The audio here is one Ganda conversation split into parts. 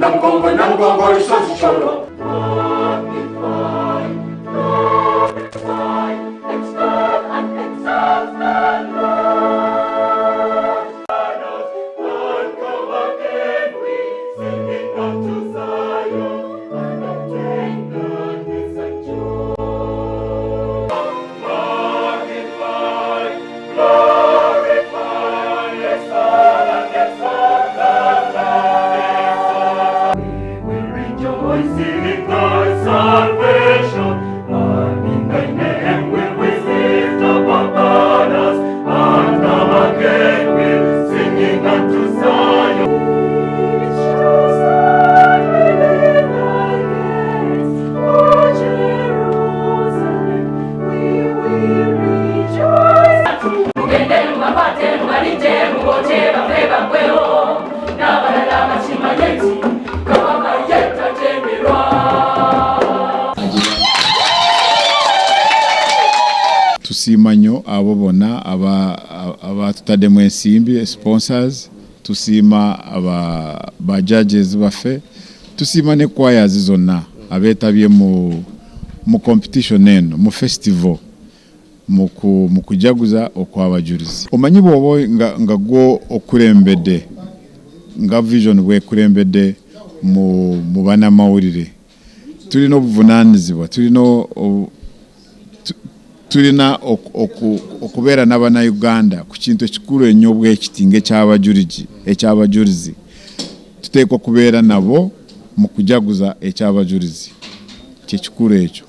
namugongo lisozi cholo. Tusiima nnyo abo bonna abatutaddemu ensimbi sponsors, tusiima ba judges baffe, tusiima ne choirs zonna abeetabye mu competition eno mu festival mu kujaguza okw'abajulizi. Omanyi bw'oba nga gwo okulembedde nga vision bwekulembedde mu bannamawulire, tulina obuvunaanyizibwa, tulina okubeera n'Abannayuganda ku kintu ekikulu ennyo bwekiti ng'ekyabajulizi. Tuteekwa kubeera nabo mu kujaguza ekyabajulizi, kyekikulu ekyo.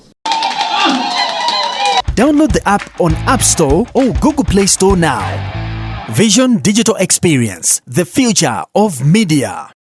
Download the app on App Store or Google Play Store now. Vision Digital Experience, the future of media.